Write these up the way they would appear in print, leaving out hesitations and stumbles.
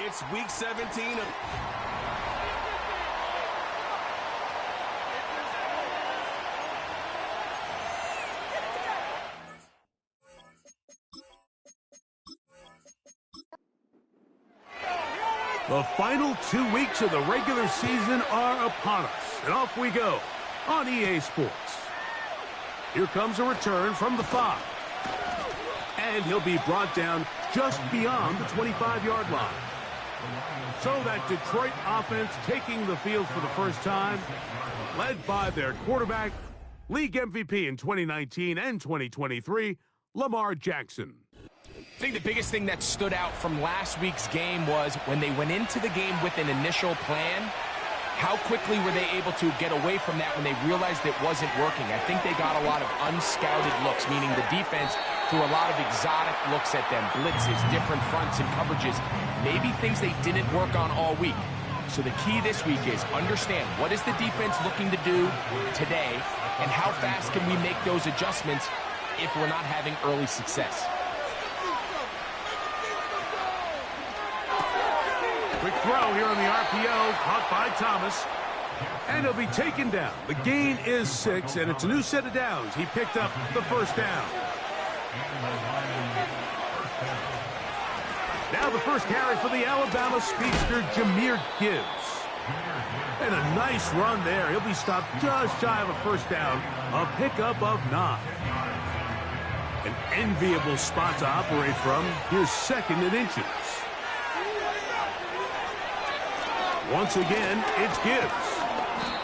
It's week 17 of... The final 2 weeks of the regular season are upon us, and off we go on EA Sports. Here comes a return from the 5. And he'll be brought down just beyond the 25-yard line. So that Detroit offense taking the field for the first time, led by their quarterback, league MVP in 2019 and 2023, Lamar Jackson. I think the biggest thing that stood out from last week's game was when they went into the game with an initial plan, how quickly were they able to get away from that when they realized it wasn't working? I think they got a lot of unscouted looks, meaning the defense threw a lot of exotic looks at them, blitzes, different fronts and coverages, maybe things they didn't work on all week. So the key this week is understand what is the defense looking to do today and how fast can we make those adjustments if we're not having early success. Quick throw here on the RPO, caught by Thomas. And he'll be taken down. The gain is 6, and it's a new set of downs. He picked up the first down. Now the first carry for the Alabama speedster, Jahmyr Gibbs. And a nice run there. He'll be stopped just shy of a first down. A pickup of 9. An enviable spot to operate from. Here's 2nd and inches. Once again, it's Gibbs.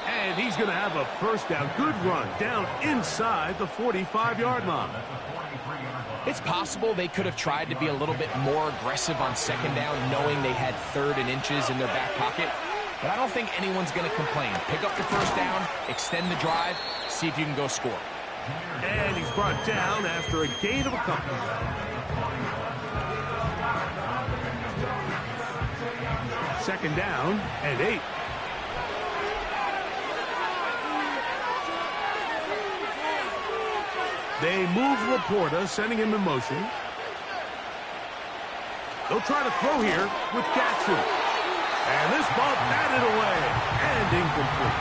And he's going to have a first down. Good run down inside the 45-yard line. It's possible they could have tried to be a little bit more aggressive on 2nd down, knowing they had 3rd and inches in their back pocket. But I don't think anyone's going to complain. Pick up the first down, extend the drive, see if you can go score. And he's brought down after a gain of a couple. Second down and 8. They move Laporta, sending him in motion. They'll try to throw here with Jackson. And this ball batted away and incomplete.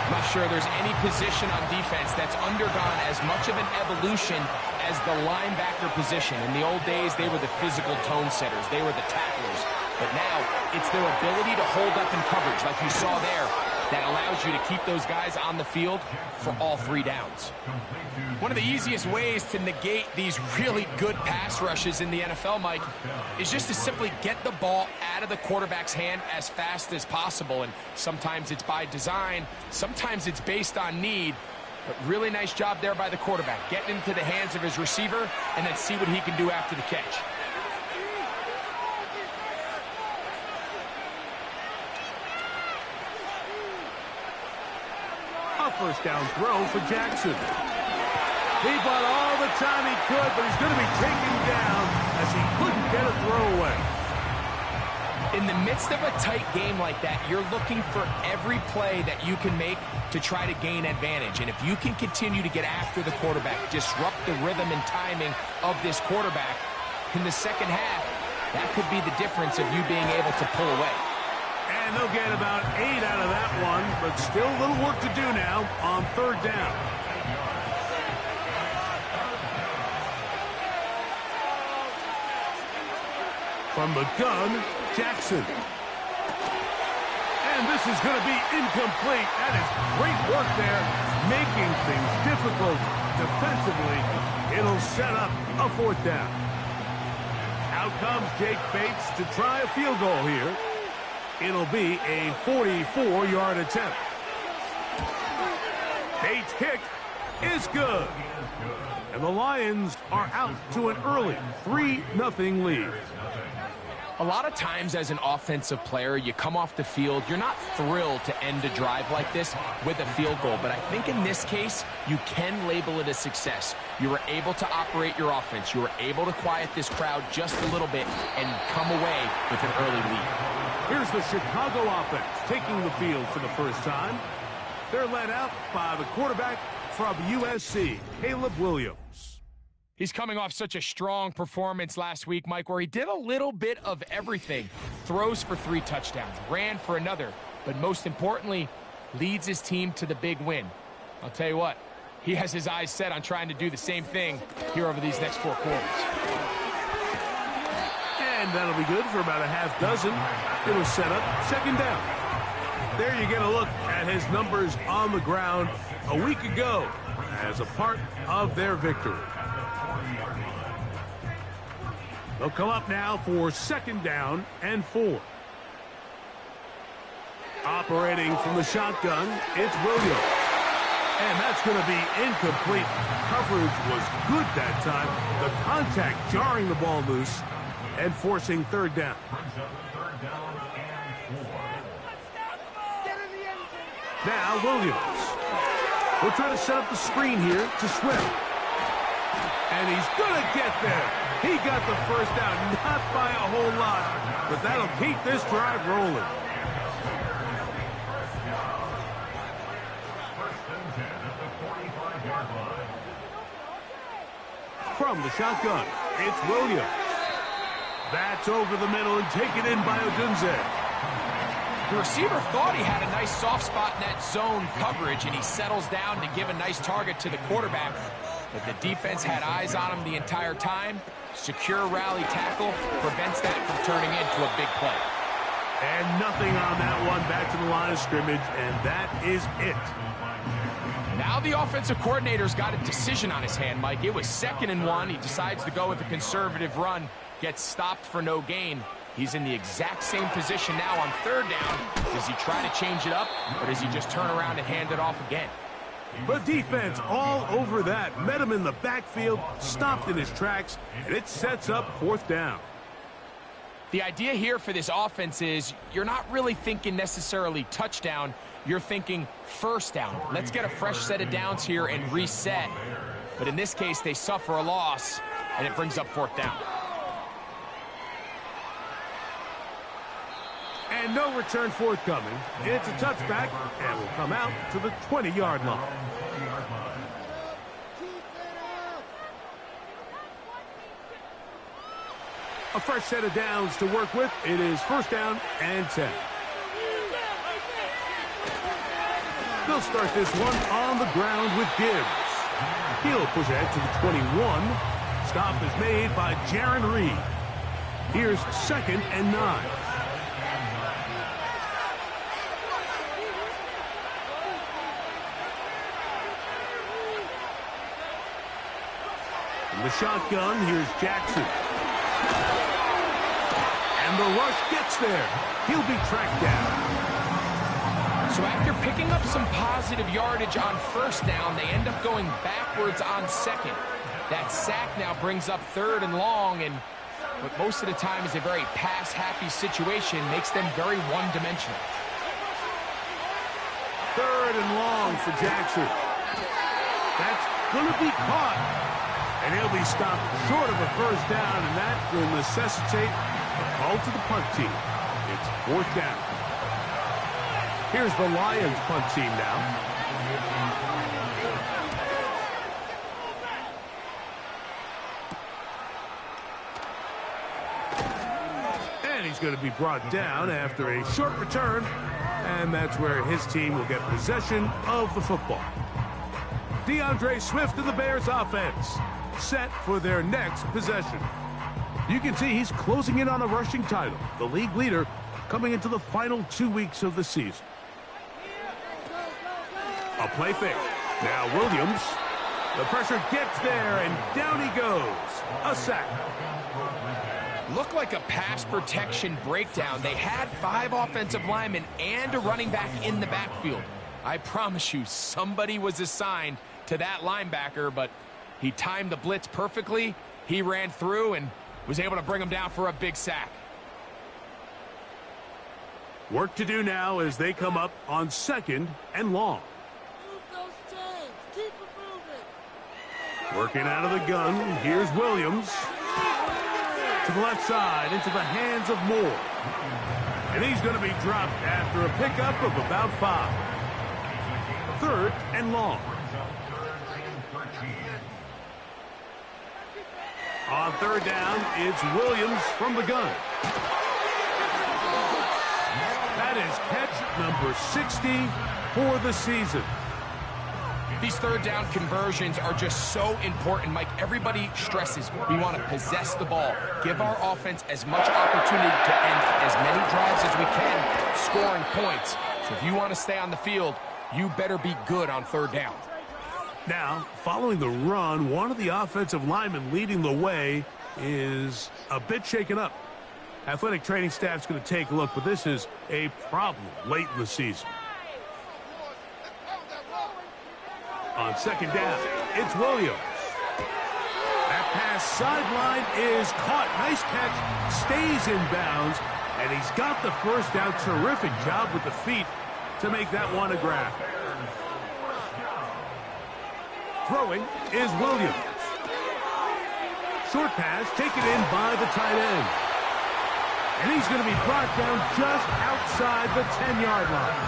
I'm not sure there's any position on defense that's undergone as much of an evolution as the linebacker position. In the old days, they were the physical tone setters. They were the tacklers. But now, it's their ability to hold up in coverage, like you saw there, that allows you to keep those guys on the field for all 3 downs. One of the easiest ways to negate these really good pass rushes in the NFL, Mike, is just to simply get the ball out of the quarterback's hand as fast as possible. And sometimes it's by design, sometimes it's based on need. But really nice job there by the quarterback, getting into the hands of his receiver and then see what he can do after the catch. First down throw for Jackson. He bought all the time he could, but he's going to be taken down as he couldn't get a throw away. In the midst of a tight game like that, you're looking for every play that you can make to try to gain advantage. And if you can continue to get after the quarterback, disrupt the rhythm and timing of this quarterback in the second half, that could be the difference of you being able to pull away. And they'll get about 8 out of that one, but still a little work to do now on 3rd down. From the gun, Jackson. And this is going to be incomplete. That is great work there, making things difficult defensively. It'll set up a 4th down. Out comes Jake Bates to try a field goal here. It'll be a 44-yard attempt. Bates' kick is good. And the Lions are out to an early 3-0 lead. A lot of times as an offensive player, you come off the field, you're not thrilled to end a drive like this with a field goal. But I think in this case, you can label it a success. You were able to operate your offense. You were able to quiet this crowd just a little bit and come away with an early lead. Here's the Chicago offense taking the field for the first time. They're led out by the quarterback from USC, Caleb Williams. He's coming off such a strong performance last week, Mike, where he did a little bit of everything. Throws for 3 touchdowns, ran for another, but most importantly, leads his team to the big win. I'll tell you what, he has his eyes set on trying to do the same thing here over these next 4 quarters. And that'll be good for about a half dozen. It'll set up 2nd down. There you get a look at his numbers on the ground a week ago as a part of their victory. They'll come up now for 2nd down and 4. Operating from the shotgun, it's Williams. And that's going to be incomplete. Coverage was good that time. The contact jarring the ball loose and forcing 3rd down. Now Williams. We'll try to set up the screen here to Swift. And he's going to get there. He got the 1st down, not by a whole lot, but that'll keep this drive rolling. From the shotgun, it's Williams. That's over the middle and taken in by Odunze. The receiver thought he had a nice soft spot in that zone coverage, and he settles down to give a nice target to the quarterback. But the defense had eyes on him the entire time. Secure rally tackle prevents that from turning into a big play. And nothing on that one. Back to the line of scrimmage, and that is it. Now the offensive coordinator's got a decision on his hand, Mike. It was 2nd and 1. He decides to go with a conservative run, gets stopped for no gain. He's in the exact same position now on 3rd down. Does he try to change it up, or does he just turn around and hand it off again? The defense all over that. Met him in the backfield, stopped in his tracks, and it sets up 4th down. The idea here for this offense is you're not really thinking necessarily touchdown. You're thinking 1st down. Let's get a fresh set of downs here and reset. But in this case, they suffer a loss, and it brings up 4th down. And no return forthcoming. It's a touchback, and will come out to the 20-yard line. A fresh set of downs to work with. It is 1st down and 10. They'll start this one on the ground with Gibbs. He'll push ahead to the 21. Stop is made by Jarran Reed. Here's 2nd and 9. In the shotgun, here's Jackson. And the rush gets there. He'll be tracked down. So after picking up some positive yardage on 1st down, they end up going backwards on 2nd. That sack now brings up 3rd and long, and what most of the time is a very pass-happy situation makes them very one-dimensional. 3rd and long for Jackson. That's going to be caught. And he'll be stopped short of a 1st down, and that will necessitate a call to the punt team. It's 4th down. Here's the Lions punt team now. And he's going to be brought down after a short return, and that's where his team will get possession of the football. DeAndre Swift and the Bears offense set for their next possession. You can see he's closing in on a rushing title, the league leader, coming into the final 2 weeks of the season. A play fake. Now Williams. The pressure gets there, and down he goes. A sack. Looked like a pass protection breakdown. They had 5 offensive linemen and a running back in the backfield. I promise you, somebody was assigned to that linebacker, but he timed the blitz perfectly. He ran through and was able to bring him down for a big sack. Work to do now as they come up on 2nd and long. Working out of the gun, here's Williams. To the left side, into the hands of Moore. And he's going to be dropped after a pickup of about 5. 3rd and long. On third down, it's Williams from the gun. That is catch number 60 for the season. These third down conversions are just so important, Mike. Everybody stresses we want to possess the ball, give our offense as much opportunity to end as many drives as we can, scoring points. So if you want to stay on the field, you better be good on third down. Now, following the run, one of the offensive linemen leading the way is a bit shaken up. Athletic training staff's going to take a look, but this is a problem late in the season. On second down, it's Williams. That pass sideline is caught. Nice catch, stays in bounds, and he's got the first down. Terrific job with the feet to make that one a grab. Throwing is Williams. Short pass taken in by the tight end. And he's going to be brought down just outside the 10-yard line.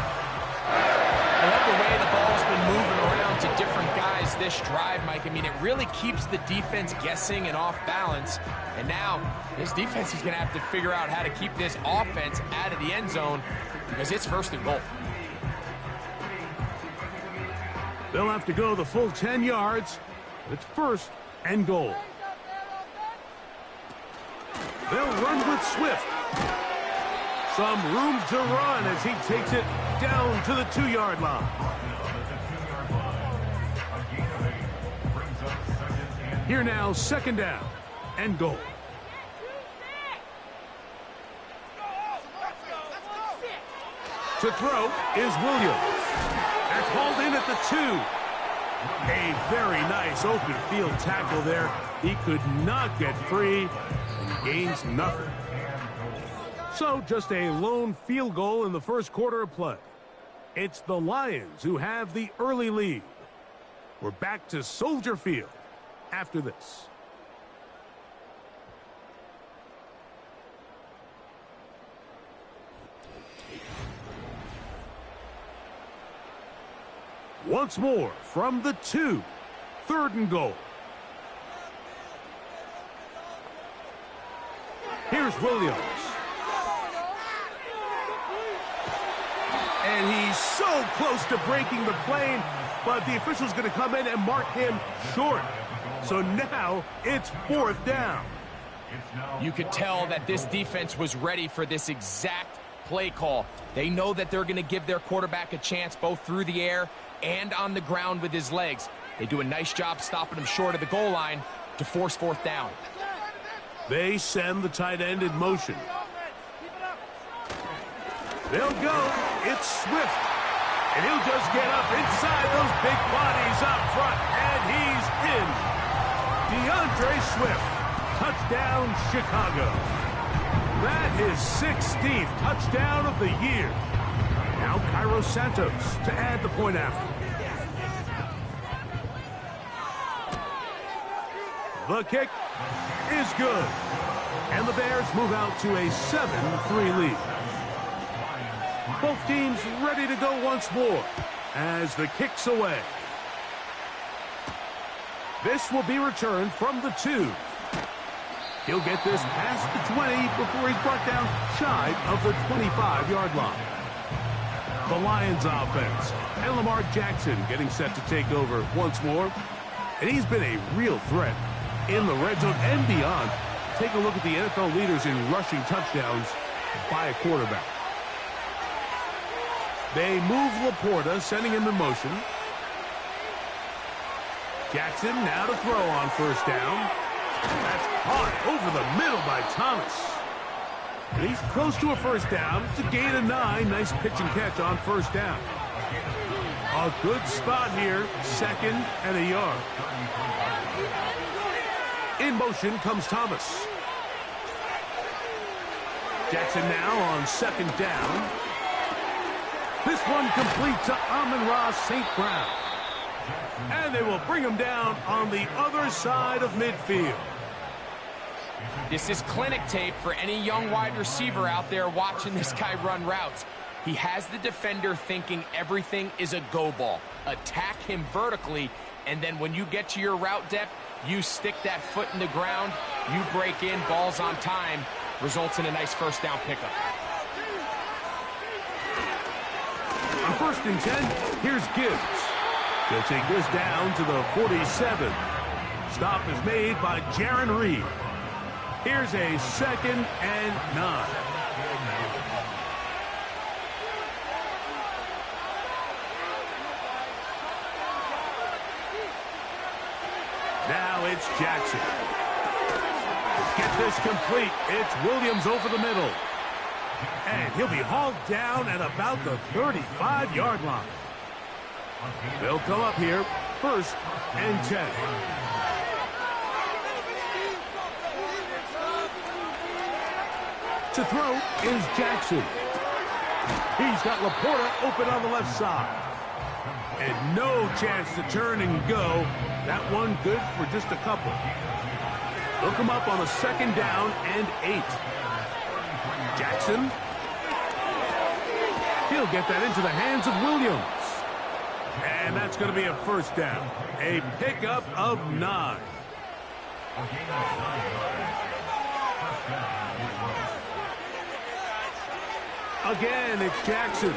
I love the way the ball's been moving around to different guys this drive, Mike. I mean, it really keeps the defense guessing and off balance. And now, this defense is going to have to figure out how to keep this offense out of the end zone because it's first and goal. They'll have to go the full 10 yards. It's first and goal. They'll run with Swift. Some room to run as he takes it down to the 2-yard line. Here now, second down and goal. To throw is Williams. That's hauled in at the 2. A very nice open field tackle there. He could not get free and gains nothing. So just a lone field goal in the first quarter of play. It's the Lions who have the early lead. We're back to Soldier Field after this. Once more from the 2, third and goal. Here's Williams. And he's so close to breaking the plane, but the official's going to come in and mark him short. So now it's fourth down. You could tell that this defense was ready for this exact play call. They know that they're going to give their quarterback a chance both through the air and on the ground with his legs. They do a nice job stopping him short of the goal line to force fourth down. They send the tight end in motion. They'll go. It's Swift. And he'll just get up inside those big bodies up front. And he's in. DeAndre Swift. Touchdown, Chicago. That is 16th touchdown of the year. Now Cairo Santos to add the point after. The kick is good. And the Bears move out to a 7-3 lead. Both teams ready to go once more as the kick's away. This will be returned from the 2. He'll get this past the 20 before he's brought down shy of the 25-yard line. The Lions offense and Lamar Jackson getting set to take over once more. And he's been a real threat in the red zone and beyond. Take a look at the NFL leaders in rushing touchdowns by a quarterback. They move Laporta, sending him in motion. Jackson now to throw on first down. That's caught over the middle by Thomas. And he's close to a first down. It's a gain of 9. Nice pitch and catch on first down. A good spot here. Second and a yard. In motion comes Thomas. Jackson now on second down. This one complete to Amon-Ra St. Brown. And they will bring him down on the other side of midfield. This is clinic tape for any young wide receiver out there watching this guy run routes. He has the defender thinking everything is a go ball. Attack him vertically, And then when you get to your route depth, you stick that foot in the ground, you break in, balls on time, results in a nice first down pickup. On 1st and 10, here's Gibbs. They'll take this down to the 47. Stop is made by Jarran Reed. Here's a 2nd and 9. Now it's Jackson. Get this complete. It's Williams over the middle. And he'll be hauled down at about the 35-yard line. They'll come up here, 1st and 10. To throw is Jackson. He's got Laporta open on the left side. And no chance to turn and go. That one good for just a couple. They'll come up on a 2nd down and 8. Jackson. He'll get that into the hands of Williams. And that's going to be a 1st down. A pickup of 9. Again, it's Jackson.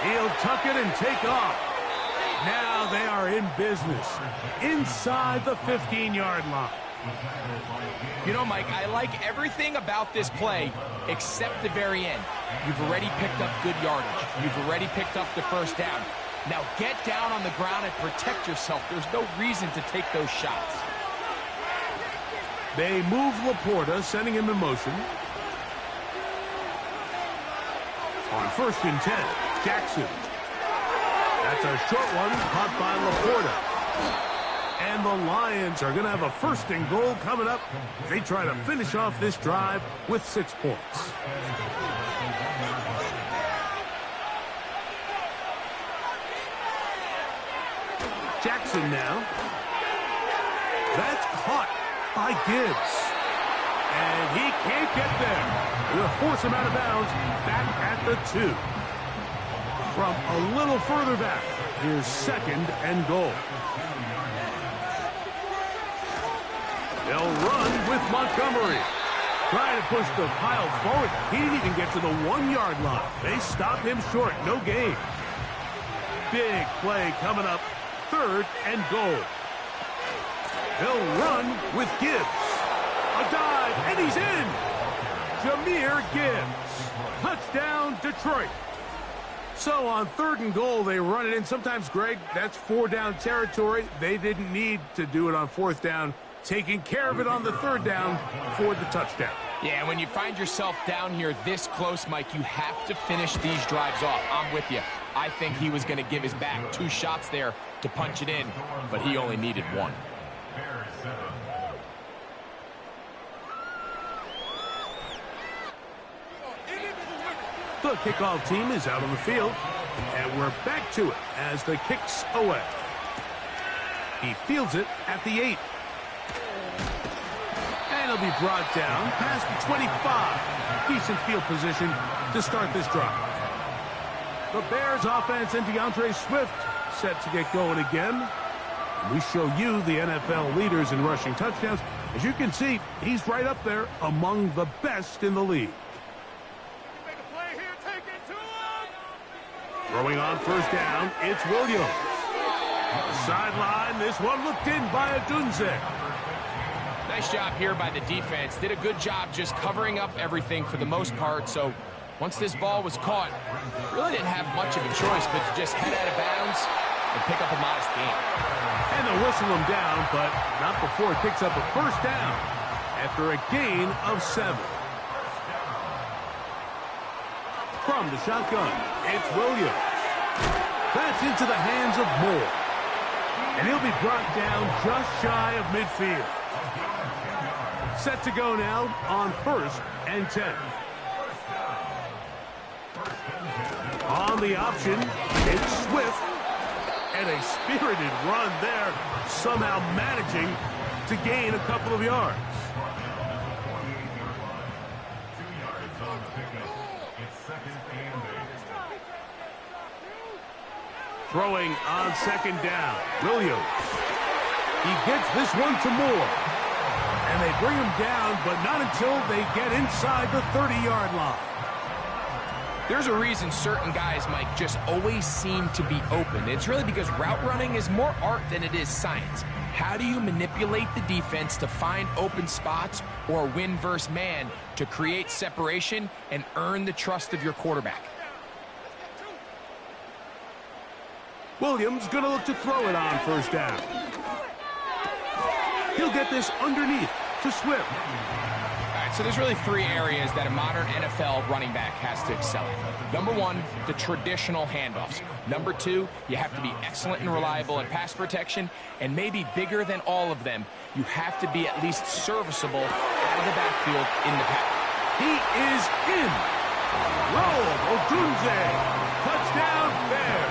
He'll tuck it and take off. Now they are in business. Inside the 15-yard line. You know, Mike, I like everything about this play except the very end. You've already picked up good yardage. You've already picked up the 1st down. Now get down on the ground and protect yourself. There's no reason to take those shots. They move Laporta, sending him in motion. On 1st and 10, Jackson. That's a short one, caught by Laporta. And the Lions are going to have a 1st and goal coming up. They try to finish off this drive with 6 points. Jackson now. That's caught by Gibbs. And he can't get there. We'll force him out of bounds back at the 2. From a little further back, here's 2nd and goal. They'll run with Montgomery. Trying to push the pile forward. He didn't even get to the 1-yard line. They stop him short. No gain. Big play coming up. 3rd and goal. They'll run with Gibbs. A dive, and he's in. Jahmyr Gibbs. Touchdown, Detroit. So on 3rd and goal, they run it in. Sometimes, Greg, that's 4-down territory. They didn't need to do it on 4th down. Taking care of it on the 3rd down for the touchdown. Yeah, when you find yourself down here this close, Mike, you have to finish these drives off. I'm with you. I think he was going to give his back 2 shots there to punch it in, but he only needed 1. The kickoff team is out on the field, and we're back to it as the kick's away. He fields it at the 8. And he'll be brought down past the 25. Decent field position to start this drive. The Bears offense and DeAndre Swift set to get going again. We show you the NFL leaders in rushing touchdowns. As you can see, he's right up there among the best in the league. Throwing on 1st down, it's Williams. The sideline, this one looked in by Odunze. Nice job here by the defense. Did a good job just covering up everything for the most part. So once this ball was caught, really didn't have much of a choice but to just head out of bounds and pick up a modest gain. And they'll whistle him down, but not before it picks up a 1st down after a gain of 7. From the shotgun, it's Williams. That's into the hands of Moore. And he'll be brought down just shy of midfield. Set to go now on 1st and 10. On the option, it's Swift. And a spirited run there, somehow managing to gain a couple of yards. Throwing on second down. Williams. He gets this one to Moore. And they bring him down, but not until they get inside the 30-yard line. There's a reason certain guys, Mike, just always seem to be open. It's really because route running is more art than it is science. How do you manipulate the defense to find open spots or win versus man to create separation and earn the trust of your quarterback? Williams going to look to throw it on first down. He'll get this underneath to Swift. All right, so there's really three areas that a modern NFL running back has to excel at. Number one, the traditional handoffs. Number two, you have to be excellent and reliable in pass protection. And maybe bigger than all of them, you have to be at least serviceable out of the backfield in the pass. He is in. Roll, Odunze. Touchdown, Bears.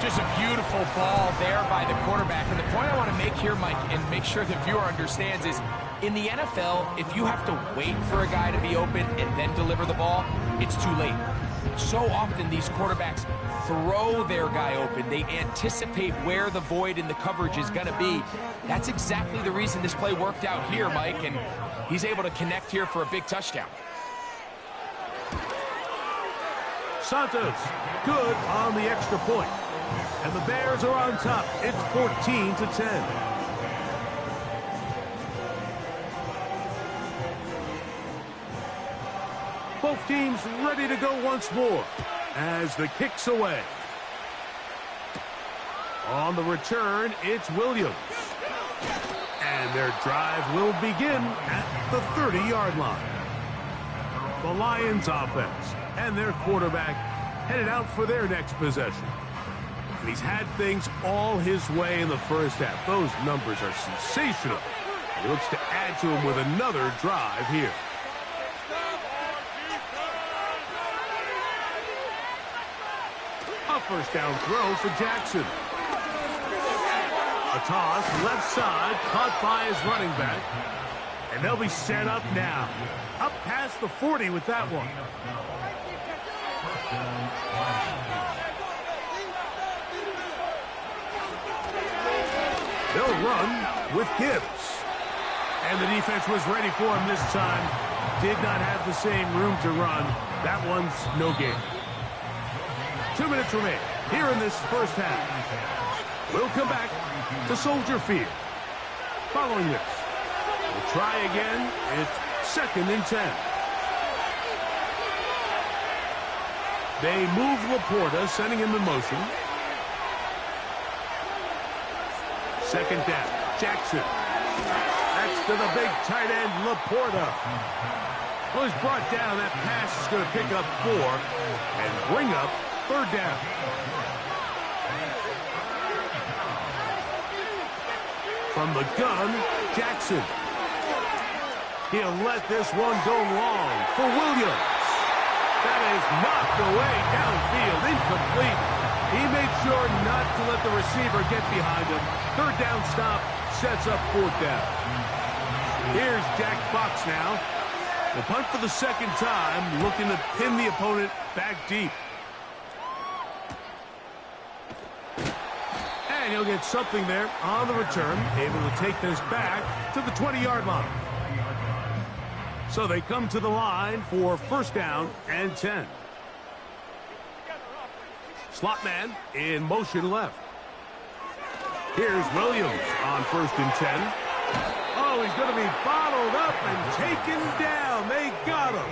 Just a beautiful ball there by the quarterback. And the point I want to make here, Mike, and make sure the viewer understands is, in the NFL, if you have to wait for a guy to be open and then deliver the ball, it's too late. So often these quarterbacks throw their guy open. They anticipate where the void in the coverage is going to be. That's exactly the reason this play worked out here, Mike, and he's able to connect here for a big touchdown. Santos, good on the extra point. And the Bears are on top. It's 14-10. Both teams ready to go once more as the kick's away. On the return, it's Williams. And their drive will begin at the 30-yard line. The Lions offense and their quarterback headed out for their next possession. And he's had things all his way in the first half. Those numbers are sensational. He looks to add to them with another drive here. A first down throw for Jackson. A toss left side, caught by his running back. And they'll be set up now. Up past the 40 with that one. They'll run with Gibbs. And the defense was ready for him this time. Did not have the same room to run. That one's no gain. 2 minutes remain here in this first half. We'll come back to Soldier Field. Following this, we'll try again. It's 2nd and 10. They move Laporta, sending him in motion. Second down, Jackson. That's to the big tight end, Laporta. Well, he's brought down. That pass is going to pick up 4 and bring up 3rd down. From the gun, Jackson. He'll let this one go long for Williams. That is knocked away downfield, incomplete. He made sure not to let the receiver get behind him. 3rd down stop sets up 4th down. Here's Jack Fox now. The punt for the 2nd time, looking to pin the opponent back deep. And he'll get something there on the return, able to take this back to the 20-yard line. So they come to the line for 1st down and 10. Slot man in motion left. Here's Williams on 1st and 10. Oh, he's going to be bottled up and taken down. They got him.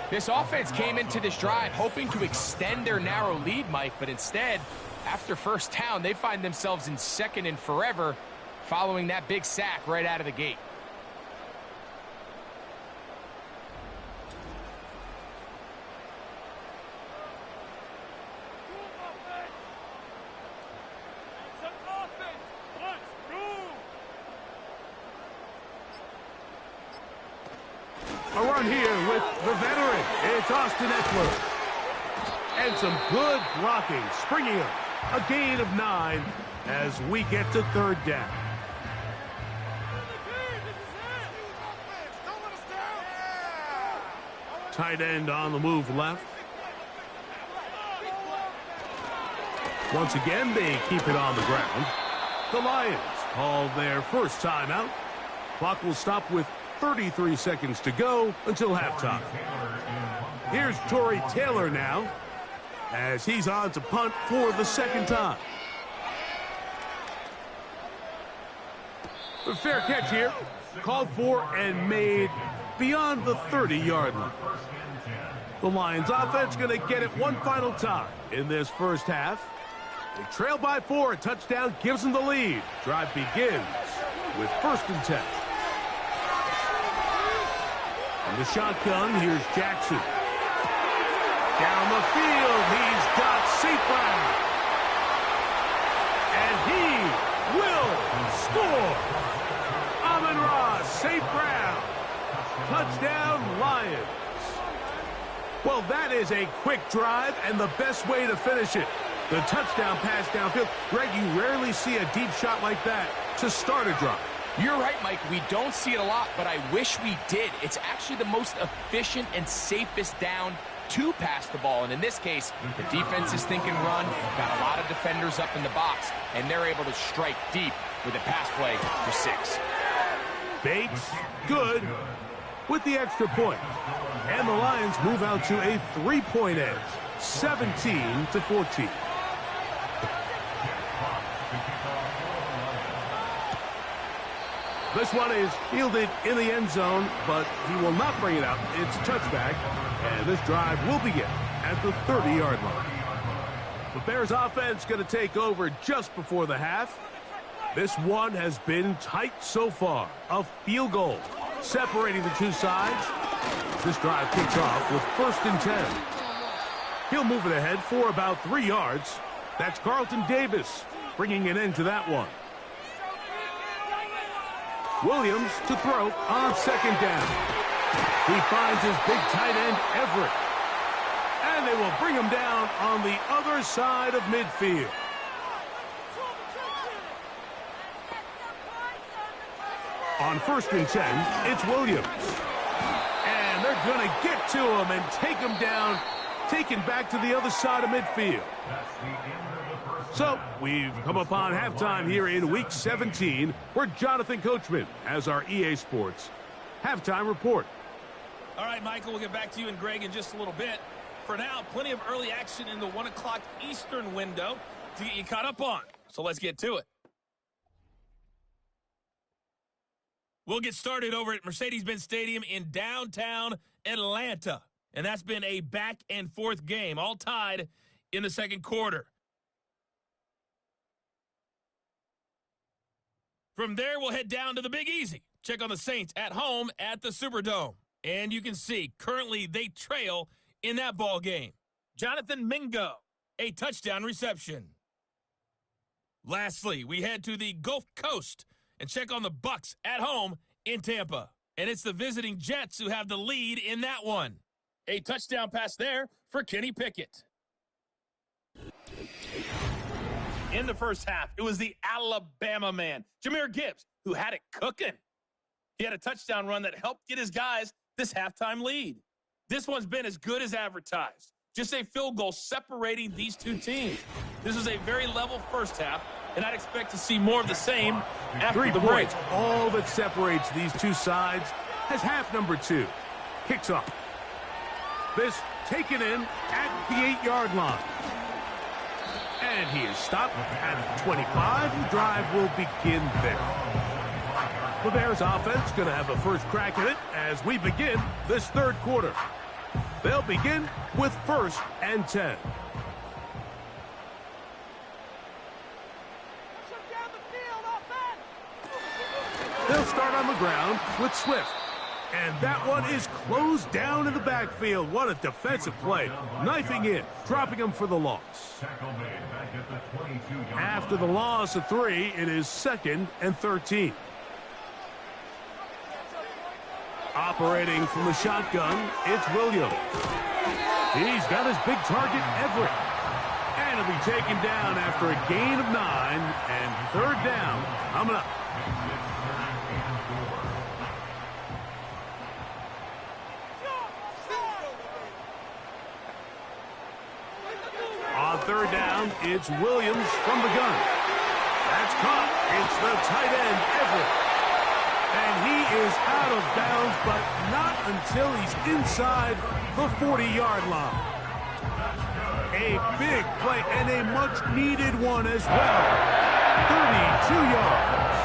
This offense came into this drive hoping to extend their narrow lead, Mike, but instead, after 1st down, they find themselves in 2nd and forever following that big sack right out of the gate. A run here with the veteran. It's Austin Eckler. And some good blocking, springing up. A gain of 9 as we get to 3rd down. Tight end on the move left. Once again, they keep it on the ground. The Lions call their first timeout. Clock will stop with 33 seconds to go until halftime. Here's Tory Taylor now, as he's on to punt for the second time. The fair catch here, called for and made beyond the 30-yard line. The Lions offense going to get it one final time in this first half. They trail by 4. A touchdown gives them the lead. Drive begins with 1st and 10. From the shotgun, here's Jackson. Down the field, he's got St. Brown. And he will score. Amon-Ra St. Brown. Touchdown, Lions. Well, that is a quick drive and the best way to finish it. The touchdown pass downfield. Greg, you rarely see a deep shot like that to start a drive. You're right, Mike. We don't see it a lot, but I wish we did. It's actually the most efficient and safest down to pass the ball. And in this case, the defense is thinking run, got a lot of defenders up in the box, and they're able to strike deep with a pass play for 6. Bates, good, with the extra point. And the Lions move out to a 3-point edge, 17-14. This one is fielded in the end zone, but he will not bring it out. It's a touchback, and this drive will begin at the 30-yard line. The Bears offense going to take over just before the half. This one has been tight so far. A field goal separating the two sides. This drive kicks off with 1st and 10. He'll move it ahead for about 3 yards. That's Carlton Davis bringing an end to that one. Williams to throw on 2nd down. He finds his big tight end, Everett. And they will bring him down on the other side of midfield. On 1st and 10, it's Williams. And they're going to get to him and take him down, taken back to the other side of midfield. So, we've come upon halftime here in Week 17. We're Jonathan Coachman as our EA Sports halftime report. All right, Michael, we'll get back to you and Greg in just a little bit. For now, plenty of early action in the 1 o'clock Eastern window to get you caught up on. So let's get to it. We'll get started over at Mercedes-Benz Stadium in downtown Atlanta. And that's been a back-and-forth game, all tied in the second quarter. From there, we'll head down to the Big Easy. Check on the Saints at home at the Superdome. And you can see, currently, they trail in that ball game. Jonathan Mingo, a touchdown reception. Lastly, we head to the Gulf Coast and check on the Bucs at home in Tampa. And it's the visiting Jets who have the lead in that one. A touchdown pass there for Kenny Pickett. In the first half, it was the Alabama man, Jahmyr Gibbs, who had it cooking. He had a touchdown run that helped get his guys this halftime lead. This one's been as good as advertised. Just a field goal separating these two teams. This was a very level first half, and I'd expect to see more of the same after the break. 3 points, all that separates these two sides, has half number 2. Kicks off. This taken in at the 8-yard line. And he is stopped at the 25. The drive will begin there. The Bears offense going to have a first crack at it as we begin this third quarter. They'll begin with 1st and 10. They'll start on the ground with Swift. And that one is closed down in the backfield. What a defensive play. Knifing in, dropping him for the loss. After the loss of 3, it is 2nd and 13. Operating from the shotgun, it's Williams. He's got his big target, Everett. And he'll be taken down after a gain of 9 and 3rd down coming up. On third down, it's Williams from the gun. That's caught. It's the tight end, Everett. And he is out of bounds, but not until he's inside the 40-yard line. A big play and a much-needed one as well. 32 yards.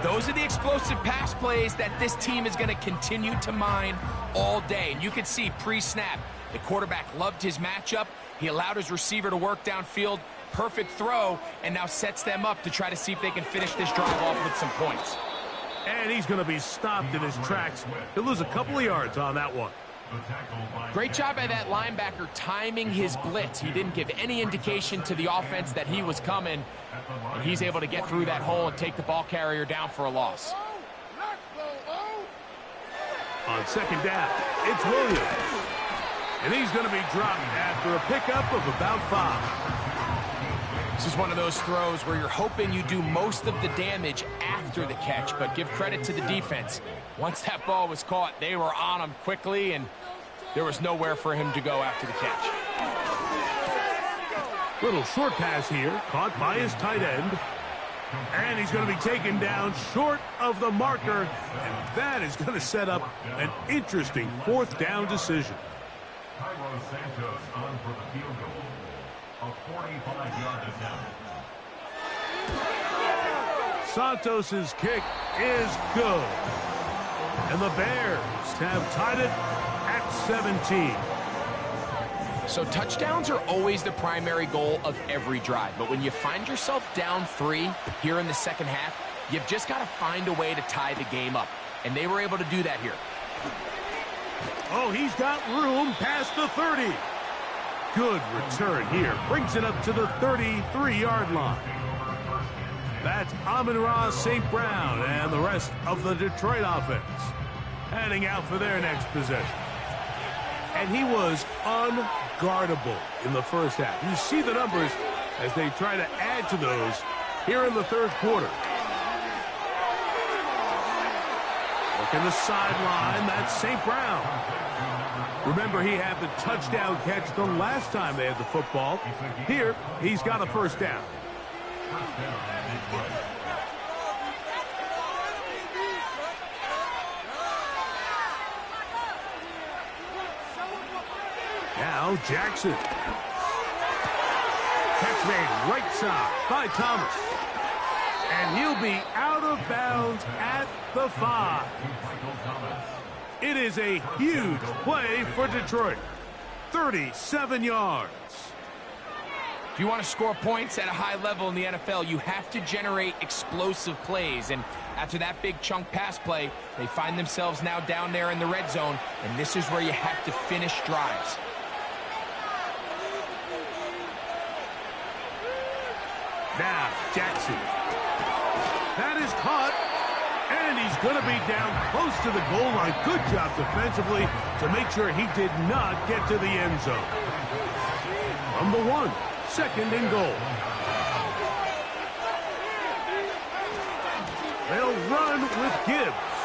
Those are the explosive pass plays that this team is going to continue to mine all day. And you can see pre-snap, the quarterback loved his matchup. He allowed his receiver to work downfield. Perfect throw, and now sets them up to try to see if they can finish this drive off with some points. And he's going to be stopped in his tracks. He'll lose a couple of yards on that one. Great job by that linebacker timing his blitz. He didn't give any indication to the offense that he was coming, and he's able to get through that hole and take the ball carrier down for a loss. On second down, it's Williams. And he's going to be dropped after a pickup of about 5. This is one of those throws where you're hoping you do most of the damage after the catch, but give credit to the defense. Once that ball was caught, they were on him quickly, and there was nowhere for him to go after the catch. Little short pass here, caught by his tight end. And he's going to be taken down short of the marker, and that is going to set up an interesting fourth down decision. Carlos Santos on for the field goal. A 45-yard attempt. Santos's kick is good. And the Bears have tied it at 17. So touchdowns are always the primary goal of every drive. But when you find yourself down 3 here in the second half, you've just got to find a way to tie the game up. And they were able to do that here. Oh, he's got room past the 30. Good return here. Brings it up to the 33-yard line. That's Amon-Ra St. Brown and the rest of the Detroit offense heading out for their next possession. And he was unguardable in the first half. You see the numbers as they try to add to those here in the third quarter. Look in the sideline. That's St. Brown. Remember, he had the touchdown catch the last time they had the football. Here, he's got a first down. Now Jackson. Catch made right side by Thomas. And he'll be out of bounds at the 5. It is a huge play for Detroit. 37 yards. If you want to score points at a high level in the NFL, you have to generate explosive plays. And after that big chunk pass play, they find themselves now down there in the red zone. And this is where you have to finish drives. Now, Jackson. That is caught. And he's going to be down close to the goal line. Good job defensively to make sure he did not get to the end zone. From the 1, second and goal. They'll run with Gibbs.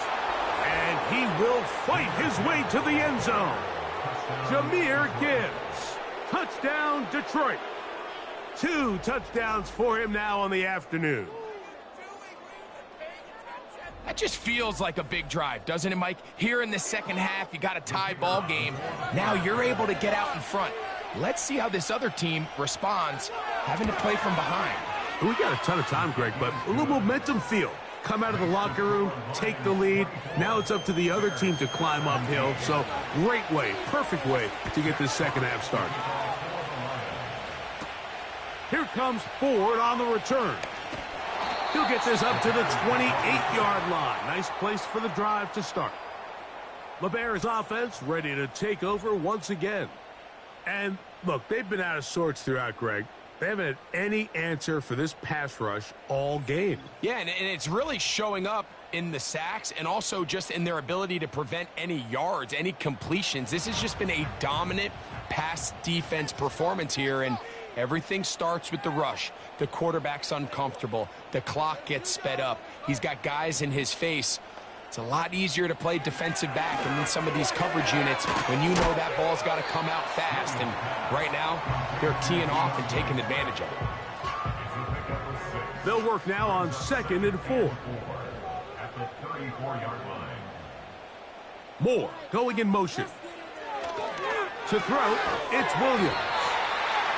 And he will fight his way to the end zone. Jahmyr Gibbs. Touchdown, Detroit. 2 touchdowns for him now on the afternoon. That just feels like a big drive, doesn't it, Mike? Here in the second half, you got a tie ball game. Now you're able to get out in front. Let's see how this other team responds, having to play from behind. We got a ton of time, Greg, but a little momentum feel. Come out of the locker room, take the lead. Now it's up to the other team to climb uphill. So great way, perfect way to get this second half started. Here comes Ford on the return. He'll get this up to the 28-yard line. Nice place for the drive to start. The Bears offense ready to take over once again. And look, they've been out of sorts throughout, Greg. They haven't had any answer for this pass rush all game. Yeah, and it's really showing up in the sacks and also just in their ability to prevent any yards, any completions. This has just been a dominant pass defense performance here, and everything starts with the rush. The quarterback's uncomfortable. The clock gets sped up. He's got guys in his face. It's a lot easier to play defensive back and in some of these coverage units when you know that ball's got to come out fast. And right now, they're teeing off and taking advantage of it. They'll work now on 2nd and 4. At the 34-yard line. Moore going in motion. To throw, it's Williams.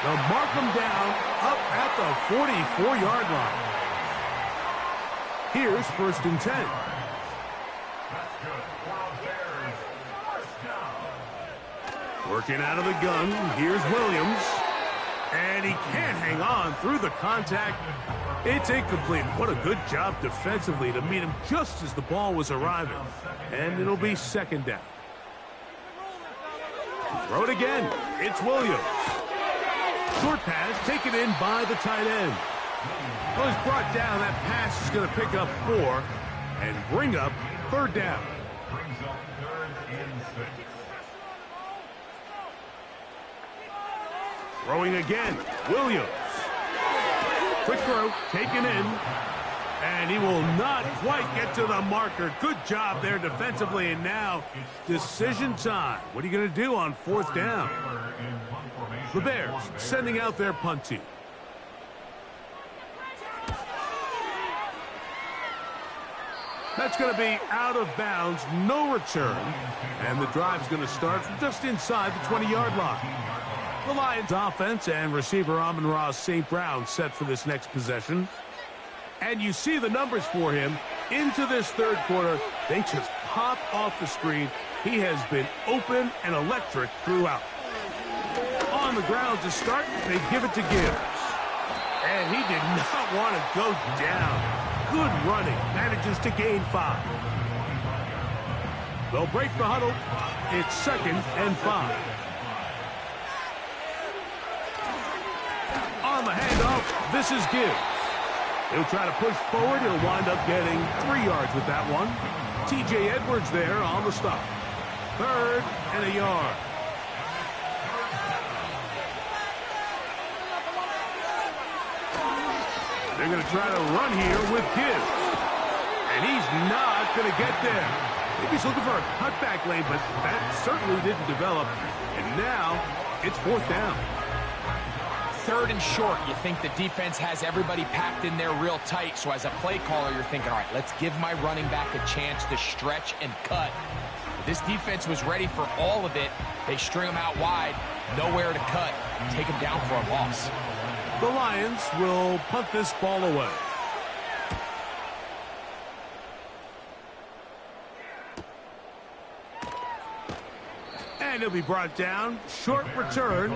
They'll mark him down up at the 44-yard line. Here's 1st and 10. That's good. For the Bears, first down. Working out of the gun, here's Williams. And he can't hang on through the contact. It's incomplete. What a good job defensively to meet him just as the ball was arriving. And it'll be 2nd down. Throw it again. It's Williams. Short pass taken in by the tight end. Well, he's brought down. That pass is going to pick up 4 and bring up 3rd down. Brings up 3rd and 6. Throwing again. Williams. Quick throw. Taken in. And he will not quite get to the marker. Good job there defensively. And now, decision time. What are you going to do on 4th down? The Bears sending out their punt team. That's going to be out of bounds, no return. And the drive's going to start from just inside the 20-yard line. The Lions offense and receiver Amon-Ra St. Brown set for this next possession. And you see the numbers for him into this 3rd quarter. They just pop off the screen. He has been open and electric throughout. On the ground to start, they give it to Gibbs. And he did not want to go down. Good running. Manages to gain 5. They'll break the huddle. It's 2nd and 5. On the handoff, this is Gibbs. He'll try to push forward. He'll wind up getting 3 yards with that one. T.J. Edwards there on the stop. 3rd and a yard. They're going to try to run here with Gibbs. And he's not going to get there. Maybe he's looking for a cutback lane, but that certainly didn't develop. And now it's 4th down. 3rd and short. You think the defense has everybody packed in there real tight. So as a play caller, you're thinking, all right, let's give my running back a chance to stretch and cut. But this defense was ready for all of it. They string them out wide, nowhere to cut, take them down for a loss. The Lions will punt this ball away. And he'll be brought down. Short return.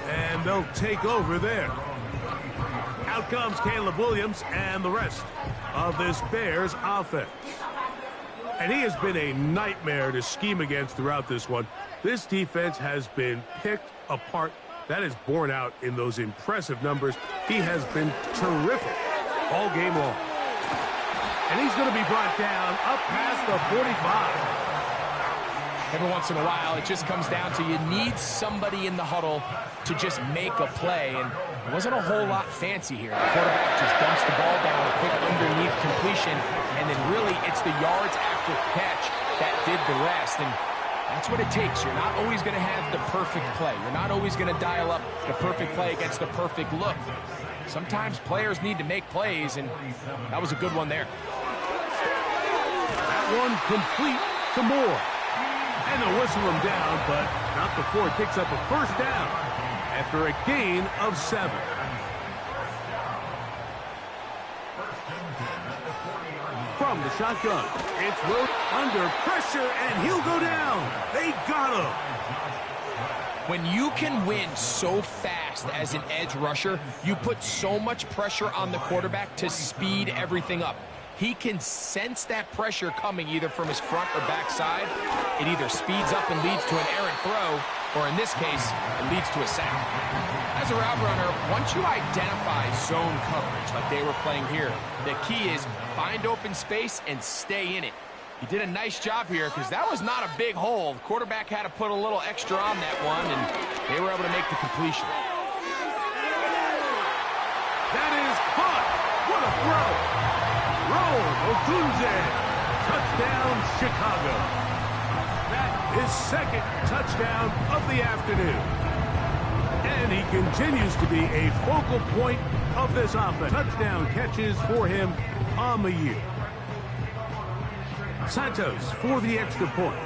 And they'll take over there. Out comes Caleb Williams and the rest of this Bears offense. And he has been a nightmare to scheme against throughout this one. This defense has been picked apart. That is borne out in those impressive numbers. He has been terrific all game long. And he's going to be brought down up past the 45. Every once in a while, it just comes down to you need somebody in the huddle to just make a play. And it wasn't a whole lot fancy here. The quarterback just dumps the ball down, a quick underneath completion, and then really it's the yards after catch that did the rest. And that's what it takes. You're not always going to have the perfect play. You're not always going to dial up the perfect play against the perfect look. Sometimes players need to make plays, and that was a good one there. That one complete to Moore. And they'll whistle him down, but not before he picks up a 1st down after a gain of 7. From the shotgun, it's Will under pressure, and he'll go down. They got him. When you can win so fast as an edge rusher, you put so much pressure on the quarterback to speed everything up. He can sense that pressure coming either from his front or back side. It either speeds up and leads to an errant throw, or in this case, it leads to a sack. As a route runner, once you identify zone coverage like they were playing here, the key is find open space and stay in it. He did a nice job here because that was not a big hole. The quarterback had to put a little extra on that one, and they were able to make the completion. That is caught. What a throw. Rome Odunze Touchdown, Chicago. That is second touchdown of the afternoon. And he continues to be a focal point of this offense. Touchdown catches for him on the year. Santos for the extra point.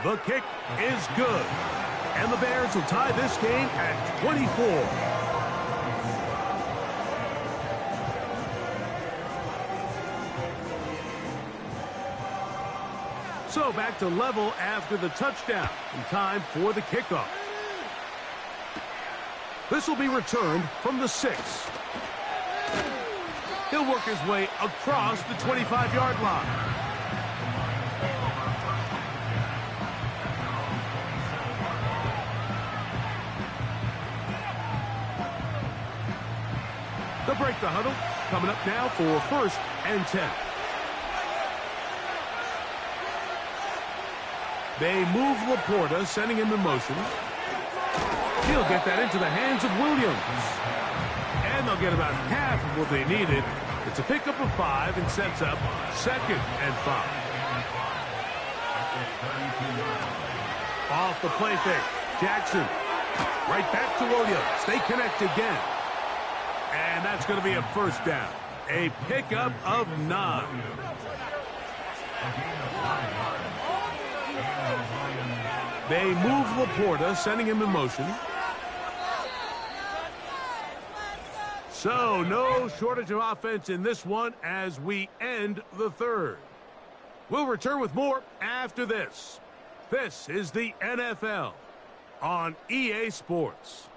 The kick is good. And the Bears will tie this game at 24. So back to level after the touchdown. In time for the kickoff. This will be returned from the 6. He'll work his way across the 25-yard line. They'll break the huddle. Coming up now for 1st and 10. They move Laporta, sending him in motion. He'll get that into the hands of Williams. And they'll get about half of what they needed. It's a pickup of 5 and sets up 2nd and 5. Off the play fake. Jackson. Right back to Williams. They connect again. And that's going to be a 1st down. A pickup of 9. They move Laporta, sending him in motion. So, no shortage of offense in this one as we end the 3rd. We'll return with more after this. This is the NFL on EA Sports.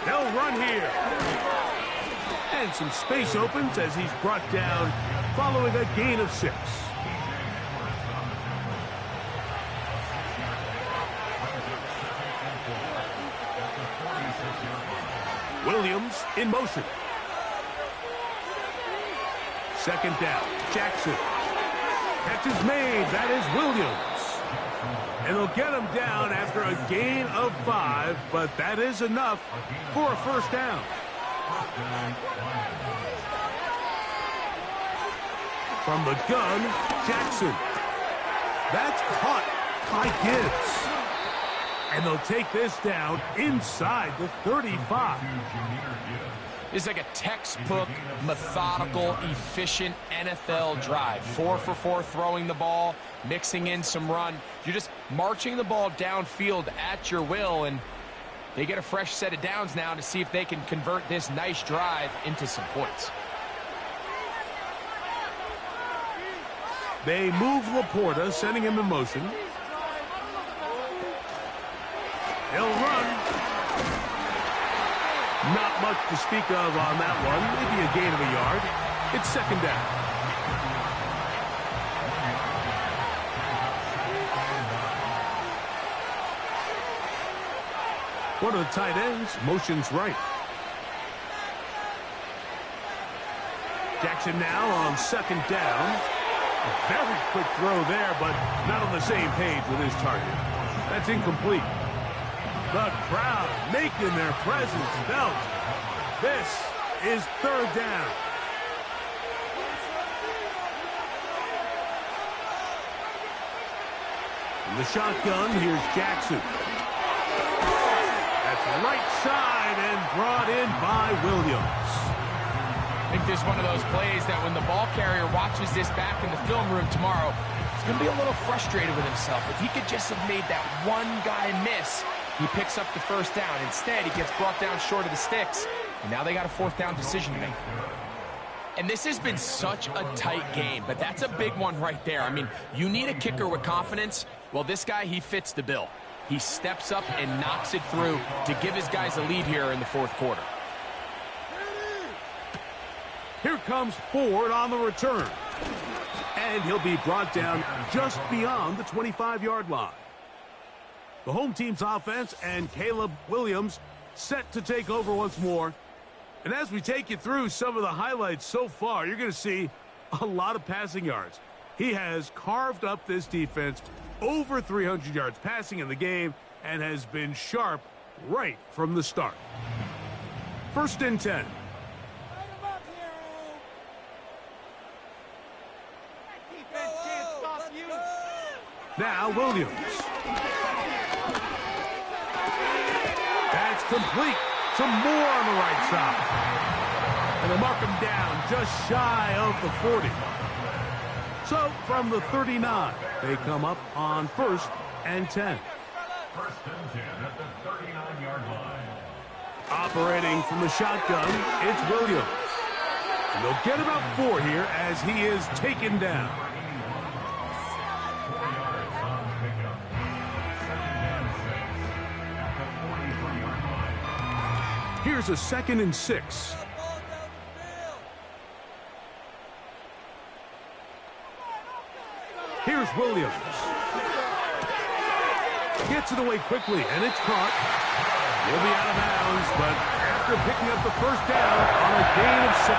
They'll run here. And some space opens as he's brought down following a gain of 6. Williams in motion. 2nd down. Jackson. Catch is made. That is Williams. And they'll get him down after a gain of 5, but that is enough for a 1st down. From the gun, Jackson. That's caught by Gibbs. And they'll take this down inside the 35. It's like a textbook, methodical, efficient NFL drive. 4 for 4 throwing the ball, mixing in some run. You're just marching the ball downfield at your will, and they get a fresh set of downs now to see if they can convert this nice drive into some points. They move Laporta, sending him in motion. He'll run. Not much to speak of on that one. Maybe a gain of a yard. It's 2nd down. One of the tight ends motions right. Jackson now on 2nd down. A very quick throw there, but not on the same page with his target. That's incomplete. The crowd making their presence felt. This is 3rd down. In the shotgun, here's Jackson. That's right side and brought in by Williams. I think this is one of those plays that when the ball carrier watches this back in the film room tomorrow, he's going to be a little frustrated with himself. If he could just have made that one guy miss, he picks up the 1st down. Instead, he gets brought down short of the sticks, and now they got a 4th down decision to make. And this has been such a tight game, but that's a big one right there. I mean, you need a kicker with confidence. Well, this guy, he fits the bill. He steps up and knocks it through to give his guys a lead here in the 4th quarter. Here comes Ford on the return. And he'll be brought down just beyond the 25-yard line. The home team's offense and Caleb Williams set to take over once more And as we take you through some of the highlights so far, you're going to see a lot of passing yards. He has carved up this defense, over 300 yards passing in the game, and has been sharp right from the start. 1st and 10. Now Williams. That's complete. Some more on the right side. And they mark him down just shy of the 40. So from the 39, they come up on 1st and 10. 1st and 10 at the 39-yard line. Operating from the shotgun, it's Williams. And they'll get about 4 here as he is taken down. 4 yards on pickup. 2nd and 6 at the 43-yard line. Here's a 2nd and 6. Here's Williams. Gets it away quickly, and it's caught. He'll be out of bounds, but after picking up the 1st down on a gain of 7.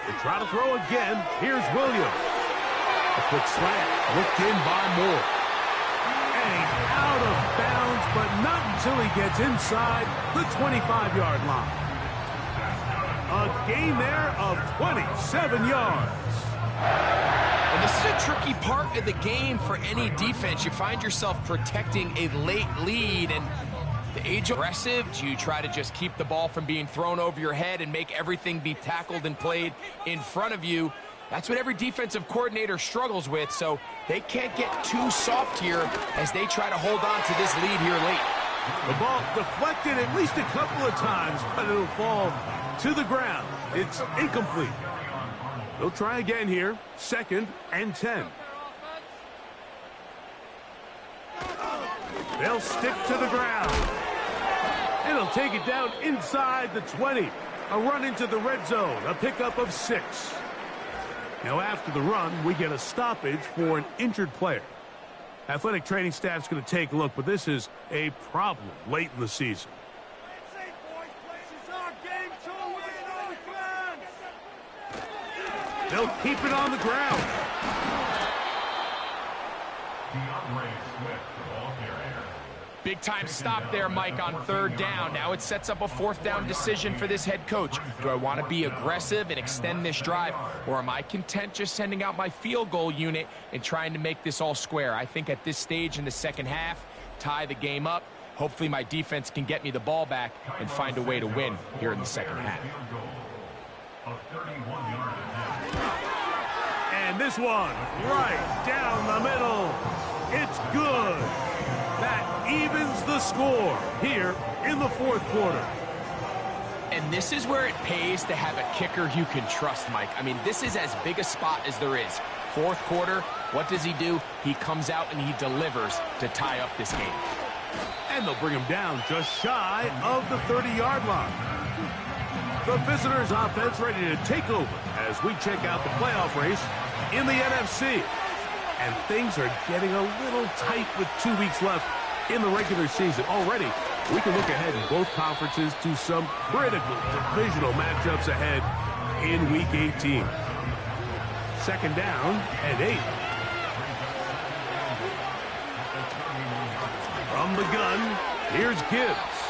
They try to throw again. Here's Williams. A quick slant, looked in by Moore. And he's out of bounds, but not until he gets inside the 25-yard line. A gain there of 27 yards. And this is a tricky part of the game for any defense. You find yourself protecting a late lead, and the age of aggressive, do you try to just keep the ball from being thrown over your head and make everything be tackled and played in front of you? That's what every defensive coordinator struggles with, so they can't get too soft here as they try to hold on to this lead here late. The ball deflected at least a couple of times, but it'll fall to the ground. It's incomplete. They'll try again here. 2nd and 10. They'll stick to the ground. And he'll take it down inside the 20. A run into the red zone. A pickup of 6. Now after the run, we get a stoppage for an injured player. Athletic training staff's going to take a look, but this is a problem late in the season. They'll keep it on the ground. DeAndre Swift, the ball carrier. Big time stop there, Mike, on 3rd down. Now it sets up a 4th down decision for this head coach. Do I want to be aggressive and extend this drive, or am I content just sending out my field goal unit and trying to make this all square? I think at this stage in the 2nd half, tie the game up. Hopefully my defense can get me the ball back and find a way to win here in the 2nd half. And this one right down the middle. It's good. That evens the score here in the 4th quarter. And this is where it pays to have a kicker you can trust, Mike. I mean, this is as big a spot as there is. 4th quarter, what does he do? He comes out and he delivers to tie up this game. And they'll bring him down just shy of the 30-yard line. The visitors' offense ready to take over as we check out the playoff race in the NFC. And things are getting a little tight with 2 weeks left in the regular season. Already, we can look ahead in both conferences to some critical divisional matchups ahead in Week 18. 2nd down and 8. From the gun, here's Gibbs.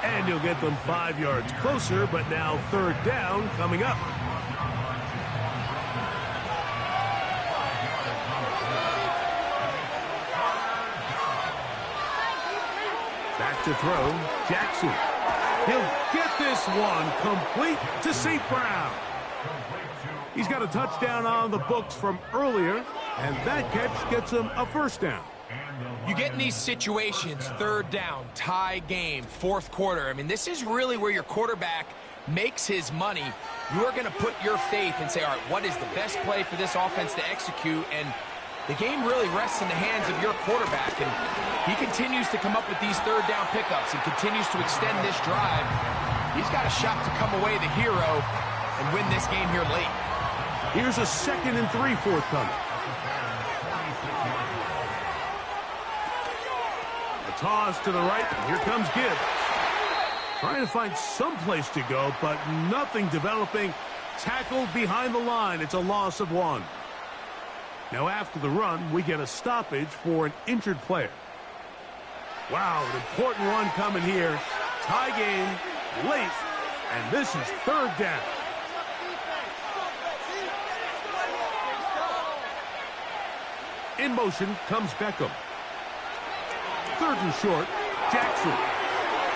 And he'll get them 5 yards closer, but now 3rd down coming up. Back to throw, Jackson. He'll get this one complete to St. Brown. He's got a touchdown on the books from earlier, and that catch gets him a 1st down. You get in these situations, 3rd down, tie game, 4th quarter. I mean, this is really where your quarterback makes his money. You are going to put your faith and say, all right, what is the best play for this offense to execute? And the game really rests in the hands of your quarterback. And he continues to come up with these 3rd down pickups and continues to extend this drive. He's got a shot to come away the hero and win this game here late. Here's a 2nd and 3 forthcoming. toss to the right. And here comes Gibbs. Trying to find some place to go, but nothing developing. Tackled behind the line. It's a loss of 1. Now after the run, we get a stoppage for an injured player. Wow, an important one coming here. Tie game, late, and this is 3rd down. In motion comes Beckham. 3rd and short, Jackson.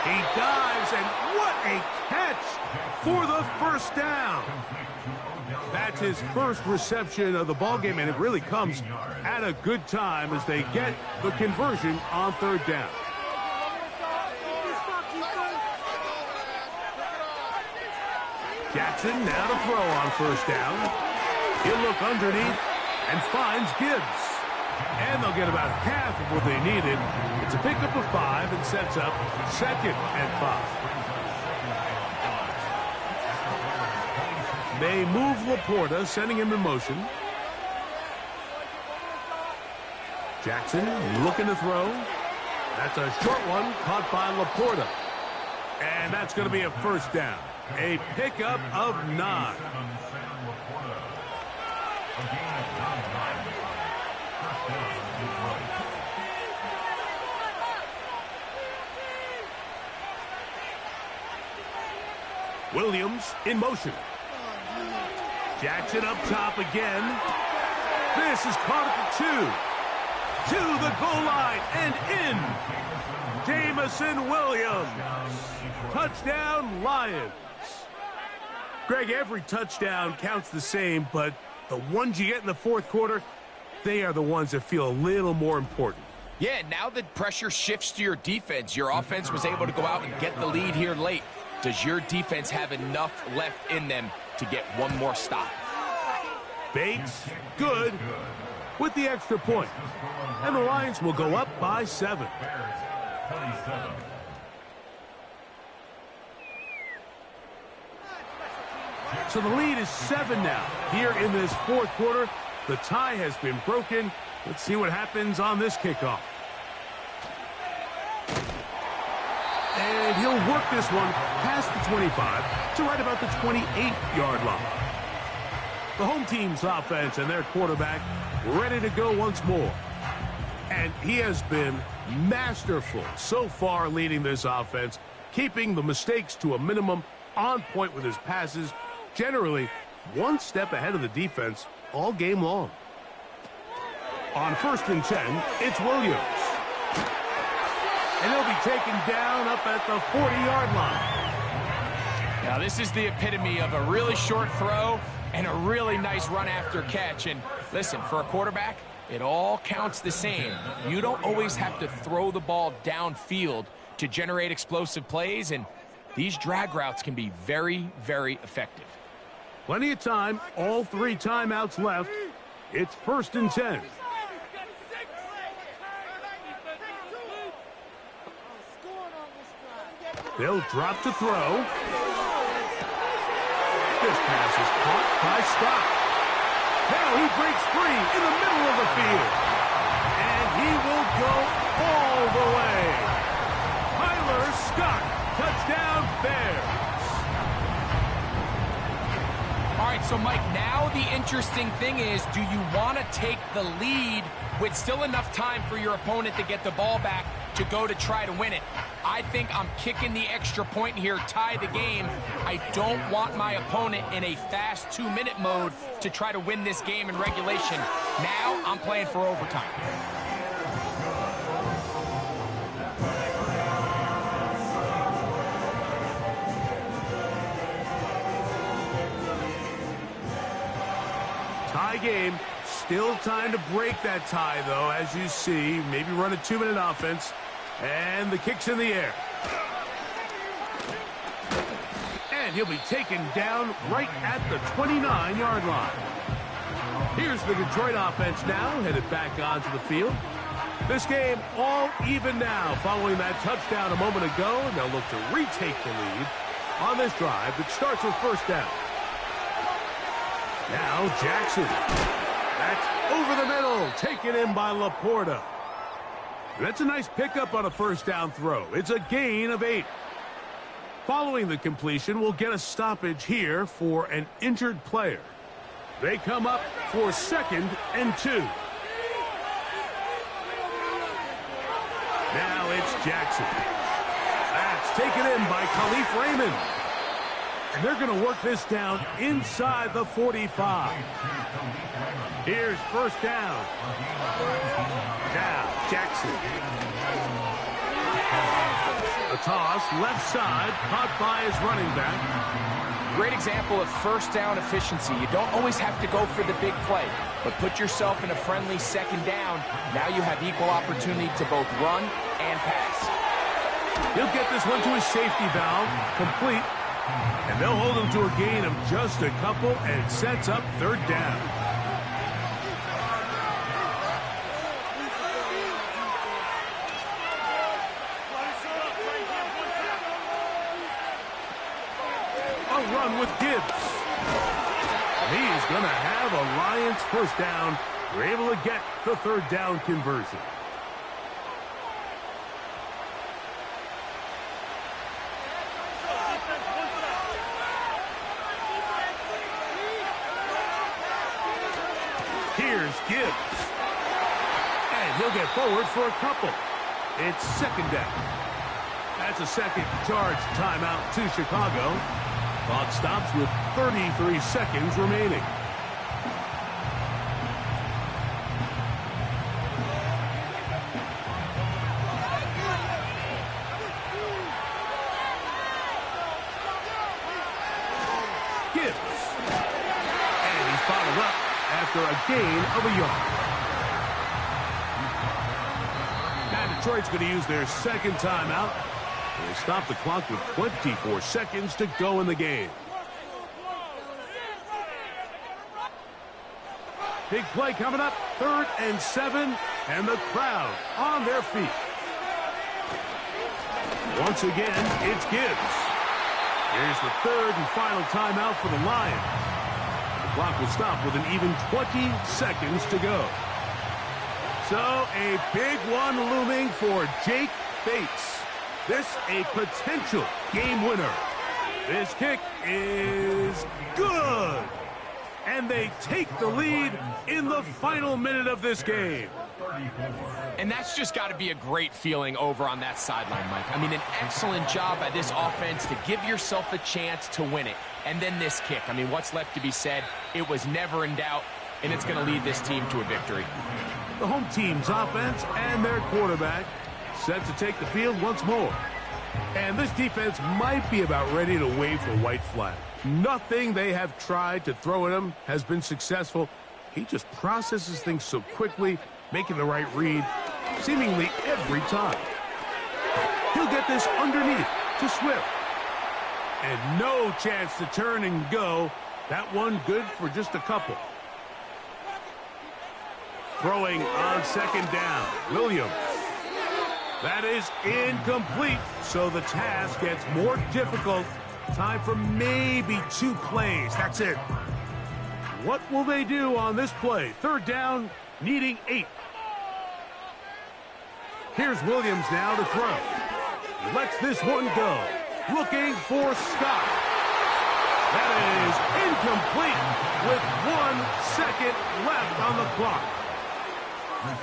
He dives, and what a catch for the 1st down. That's his first reception of the ballgame, and it really comes at a good time as they get the conversion on 3rd down. Jackson now to throw on 1st down. He'll look underneath and finds Gibbs. And they'll get about half of what they needed. It's a pickup of 5 and sets up 2nd and 5. They move Laporta, sending him in motion. Jackson looking to throw. That's a short one caught by Laporta. And that's going to be a 1st down. A pickup of 9. Williams in motion. Jackson up top again. This is caught at the 2. To the goal line and in. Jameson Williams. Touchdown, Lions. Greg, every touchdown counts the same, but the ones you get in the 4th quarter, they are the ones that feel a little more important. Yeah, now that pressure shifts to your defense, your offense was able to go out and get the lead here late. Does your defense have enough left in them to get one more stop? Bates, good, with the extra point. And the Lions will go up by 7. So the lead is 7 now. Here in this 4th quarter, the tie has been broken. Let's see what happens on this kickoff. And he'll work this one past the 25 to right about the 28-yard line. The home team's offense and their quarterback ready to go once more. And he has been masterful so far leading this offense, keeping the mistakes to a minimum, on point with his passes, generally one step ahead of the defense all game long. On 1st and 10, it's Williams. And he'll be taken down up at the 40-yard line. Now this is the epitome of a really short throw and a really nice run after catch. And listen, for a quarterback, it all counts the same. You don't always have to throw the ball downfield to generate explosive plays, and these drag routes can be very, very effective. Plenty of time, all 3 timeouts left. It's 1st and 10. They'll drop to throw. This pass is caught by Scott. Now he breaks free in the middle of the field. And he will go all the way. Tyler Scott, touchdown Bears. All right, so Mike, now the interesting thing is, do you want to take the lead with still enough time for your opponent to get the ball back to go to try to win it? I think I'm kicking the extra point here, tie the game. I don't want my opponent in a fast 2-minute mode to try to win this game in regulation. Now I'm playing for overtime. Tie game. Still time to break that tie, though, as you see. Maybe run a 2-minute offense. And the kick's in the air. And he'll be taken down right at the 29-yard line. Here's the Detroit offense now, headed back onto the field. This game all even now following that touchdown a moment ago, and they'll look to retake the lead on this drive that starts with 1st down. Now Jackson. That's over the middle, taken in by Laporta. That's a nice pickup on a first down throw. It's a gain of 8. Following the completion, we'll get a stoppage here for an injured player. They come up for 2nd and 2. Now it's Jackson. That's taken in by Khalif Raymond. And they're going to work this down inside the 45. Here's first down. Now Jackson. A toss, left side, caught by his running back. Great example of first down efficiency. You don't always have to go for the big play, but put yourself in a friendly 2nd down. Now you have equal opportunity to both run and pass. He'll get this one to his safety valve, complete. And they'll hold him to a gain of just a couple, and it sets up 3rd down. A run with Gibbs. He's going to have a Lions first down. They're able to get the 3rd down conversion. Here's Gibbs. And he'll get forward for a couple. It's 2nd down. That's a second charge timeout to Chicago. Clock stops with 33 seconds remaining. Gibbs. And he's bottled up after a gain of a yard. Now Detroit's going to use their 2nd timeout. They stop the clock with 24 seconds to go in the game. Big play coming up, 3rd and 7, and the crowd on their feet. Once again, it's Gibbs. Here's the 3rd and final timeout for the Lions. The clock will stop with an even 20 seconds to go. So a big one looming for Jake Bates. This a potential game winner. This kick is good. And they take the lead in the final minute of this game. And that's just got to be a great feeling over on that sideline, Mike. I mean, an excellent job by this offense to give yourself a chance to win it. And then this kick. I mean, what's left to be said? It was never in doubt, and it's going to lead this team to a victory. The home team's offense and their quarterback set to take the field once more. And this defense might be about ready to wave the white flag. Nothing they have tried to throw at him has been successful. He just processes things so quickly, making the right read seemingly every time. He'll get this underneath to Swift. And no chance to turn and go. That one good for just a couple. Throwing on 2nd down, Williams. That is incomplete, so the task gets more difficult. Time for maybe 2 plays. That's it. What will they do on this play? 3rd down, needing 8. Here's Williams now to throw. He lets this one go. Looking for Scott. That is incomplete with 1 second left on the clock.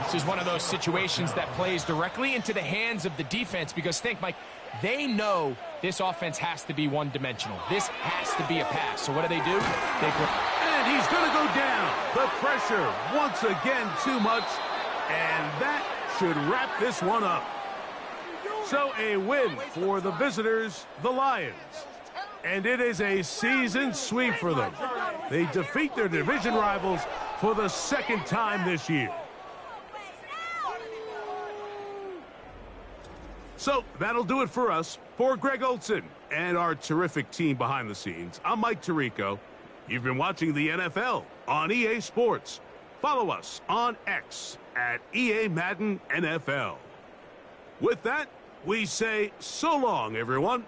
This is one of those situations that plays directly into the hands of the defense because think, Mike, they know this offense has to be one-dimensional. This has to be a pass. So what do? And he's going to go down. The pressure once again too much, and that should wrap this one up. So a win for the visitors, the Lions. And it is a season sweep for them. They defeat their division rivals for the 2nd time this year. So that'll do it for us. For Greg Olsen and our terrific team behind the scenes, I'm Mike Tirico. You've been watching the NFL on EA Sports. Follow us on X at EA Madden NFL. With that, we say so long, everyone.